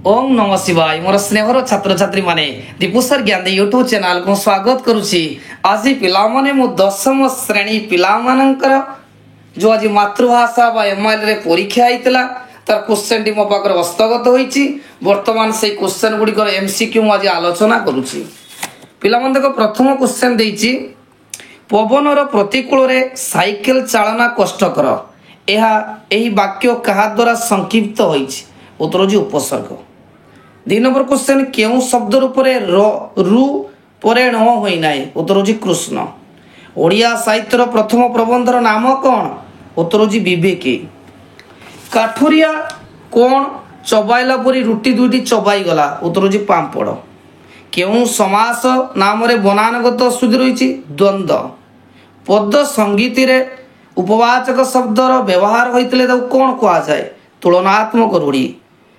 ओम नमः शिवाय मोर स्नेहर छात्र छात्री माने दीपुसर ज्ञान यूट्यूब चैनल को स्वागत करुछि। आज पिला माने मो 10म श्रेणी पिला मानकर जो आज मातृभाषा बा एमआईएल रे परीक्षा आइतला तार क्वेश्चन टी मो पाकर हस्तगत होईछि। वर्तमान से क्वेश्चन गुडी कर एमसीक्यू मो आज आलोचना करुछि। पिला मन देखो प्रथम क्वेश्चन देइछि पवनर प्रतिकूल रे साइकेल चालना कष्टकर एही वाक्य कहा द्वारा संक्षिप्त होईछि। उत्तर जी उपसर्ग। 2 नंबर क्वेश्चन केउ शब्द रूपरे रु परे न होई नाय। उत्तर जी कृष्ण। ओडिया साहित्यर प्रथम प्रबंधर नाम कौन? उत्तर जी विवेकी। काठुरिया कौन चबाइला परी रुटी दुईटी चबाई गला? उत्तर जी पांपड़। केउ समास नाम रे बनानगत सुधि रही द्वंद्व। पद संगीति रे उपवाचक शब्दर व्यवहार होइतले कौन कहा जाए? तुलनात्मक रूढ़ी।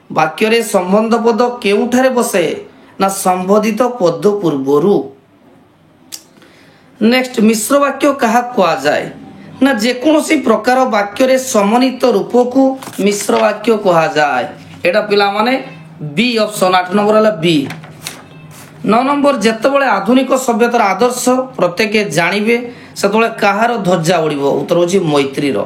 वाक्य रे संबंध पद केउठारे बसे ना संबोधित पद पूर्वरु। नेक्स्ट मिश्र वाक्य कहा कहा जाए ना जेकोसी प्रकार वाक्य रे समन्वित रूप को मिश्र वाक्य कहा जाए। एटा पिला माने बी ऑप्शन 8 नंबर वाला बी। 9 नंबर जेतेबेले आधुनिक सभ्यतार आदर्श प्रत्येक जानिबे सेतेबेले कहार ध्वजा उड़िबो? उत्तर होची मैत्रीर।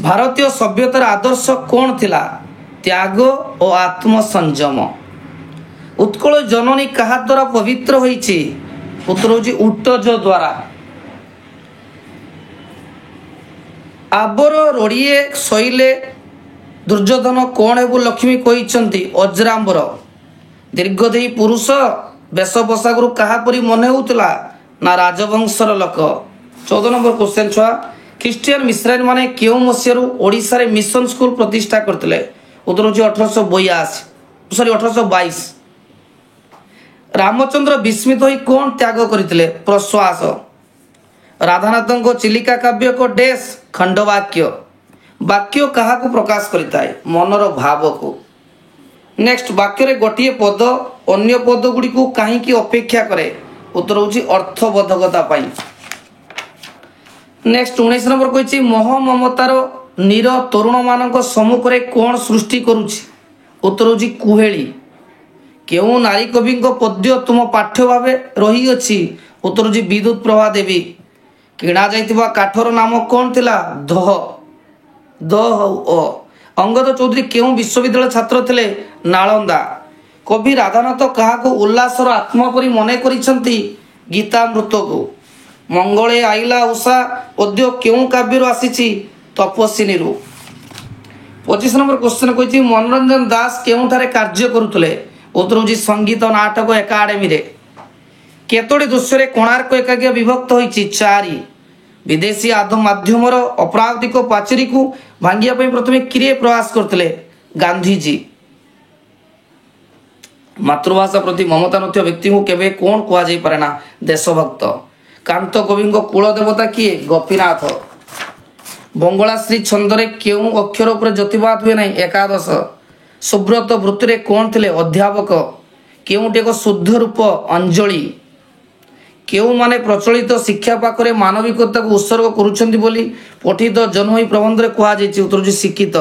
भारतीय सभ्यतार आदर्श कौन थिला? त्याग और आत्मसंयम। उत्कल जननी कहा द्वारा पवित्र होईछि? उत्तर होची उट्टज द्वारा। आबर रोड़िए शैले दुर्योधन कौन हेबु लक्ष्मी कहिसंती? अजराम्बर। दीर्घदेही पुरुष बेश पोशाकरू कहा परी मन होउतला ना राजवंशर लोक। 14 नंबर क्वेश्चन छुआ ख्रीस्टियन मिशनरी माने केउ मसियारू ओडिसा रे मिशन स्कूल प्रतिष्ठा करथिले? उत्तर होची 1822। रामचंद्र विस्मित होई कौन त्याग करथिले? प्रश्वास। राधानाथन को चिलिका काव्य को डेस खंडवाक्य। वाक्य कहा को प्रकाश करिताय? मनर भाव को। नेक्स्ट वाक्य रे गोटिए पद अन्य पद गुडी को काहे की अपेक्षा करे? उत्तर होची अर्थबोधकता पाई। नेक्स्ट 19 नंबर कहिछि मोह ममतार नीर तरुण मानक सम्मुख रे कोन सृष्टि करूछि? उत्तर होची कुहेली। केउ नारी कवि पद्य तुम पाठ्य भावे रही अछि? उत्तर होची विद्युत प्रभा देवी। किणा जाइतिबा काठर नाम कोन थिला? दह। अंगद चौधरी केउ विश्वविद्यालय छात्र थिले? नालंदा। कवि राधानाथ कहा को उल्लासर आत्मा परी मने करिसंती? गीतामृत को। मंगले आइला उषा पद्य केउ काव्यरु आसीछि? तपस्विनी रु। 25 नंबर क्वेश्चन कहिछि मनोरंजन दास केउठारे कार्य करुतले? उत्तर होछि संगीत नाटक एकाडेमी रे। केतोडी दृश्य रे कोणार्क एकाग्य विभक्त होइछि? 4। विदेशी माध्यमर अपराधिक पाचेरी को भांगिया पई प्रथमे किरे प्रयास करथिले? गांधीजी। मातृभाषा प्रति ममता नथिया व्यक्ति को केबे कोन कुआ जाई पारे ना? देशभक्त। कांत कवि कुल देवता किए? गोपीनाथ। बंगला श्री छंदरे केउ अक्षर उपर ज्योतिबाद हुए नहीं? एकादश। सुब्रत वृत्ति रे कोन थिले? अध्यापक। केउटे एक शुद्ध रूप? अंजलि। केउ माने प्रचलित शिक्षा पाखरे मानविकता को उत्सर्ग करूछंती बोली पठित जनहोई प्रबंध रे कुआ जायछि? उत्तर जी शिक्षित।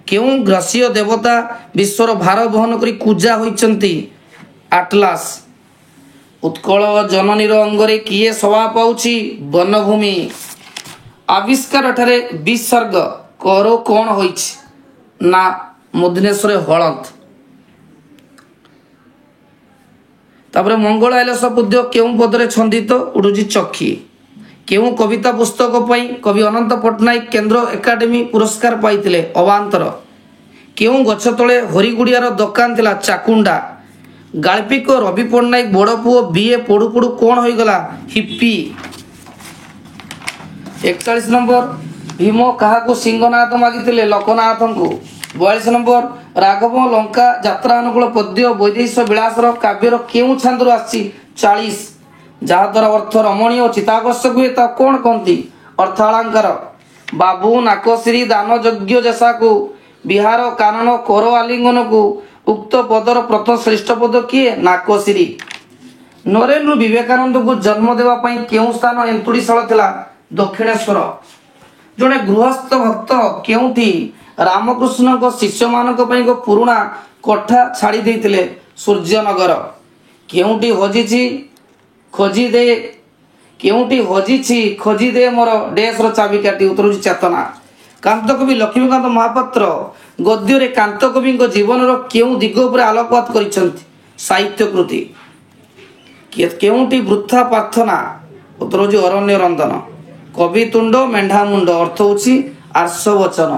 केउ ग्रसीय देवता विश्वर भार बहन करी पूजा होइछंती? आटलास। उत्कल जननीर अंगरे किए सभा पाउछि? वनभूमि। आविष्कार ठारे विसर्ग करो कौन होइछि? ना मुदनेश्वर हलत। तापरे मंगल आइलस पद्य केउ पदरे छंदित? उडुजी चक्षी। केउ कविता पुस्तक पई कवि अनंत पटनायक केंद्र एकाडेमी पुरस्कार पाइतिले? अवांतर। केउ गछ तळे हरिगुडियार दुकान थिला? चाकुंडा। गाल्पिक रवि पटनायक बड़ पुओ बीए पढ़ु पढ़ु कौन होई गला? हिप्पी। 41 नंबर भीम कहा को सिंहनाथ मागितिले? लोकनाथ को। 42 नंबर राघव लंका यात्रा अनुकूल पद्य वैदेश विलासर काव्यर केउ छांदर आछि? 40। जहा द्वारा अर्थ रमणीय और चिताकर्षक हुए ता कौन कहती? अर्थालंकार। बाबू नाकश्री दान यज्ञ जैसा को बिहार कानन कर आलिंगन को उक्त पदर प्रथम श्रेष्ठ पद किए? नाकश्री। नरेंद्र विवेकानंद को जन्म देवा पई केउ स्थान एंतुड़ीशाल थिला? दक्षिणेश्वर। जड़े गृहस्थ भक्त केउठी रामकृष्ण शिष्य मान पुराणा कोठा छाड़ी देते सूर्यनगर केउटी हजिछि खोजी दे केउटी हजिछि खोजी दे मोर डेस चाबी काटी उत्तर चेतना कांतकवि लक्ष्मीकांत महापात्र गद्य कांतकवि जीवन केउ दिग उपर आलोकपात करिसेंति साहित्य कृति केउटी वृथा प्रार्थना उत्तर हूँ अरण्य रंदन कवितुंड मेढ़ा मुंड अर्थ हूँ आर्षवचन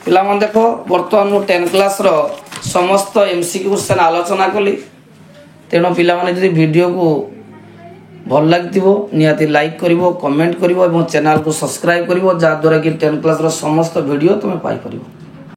पिला देख बर्तमान मु 10 क्लास रो समस्त एमसीक्यू क्वेश्चन आलोचना कली तेणु पिला माने जदि वीडियो को भल लगी निहाती लाइक करिवो कमेंट करिवो एवं चैनल को सब्सक्राइब करिवो जा द्वारा कि 10 क्लास रो समस्त वीडियो तुम पाई परिवो।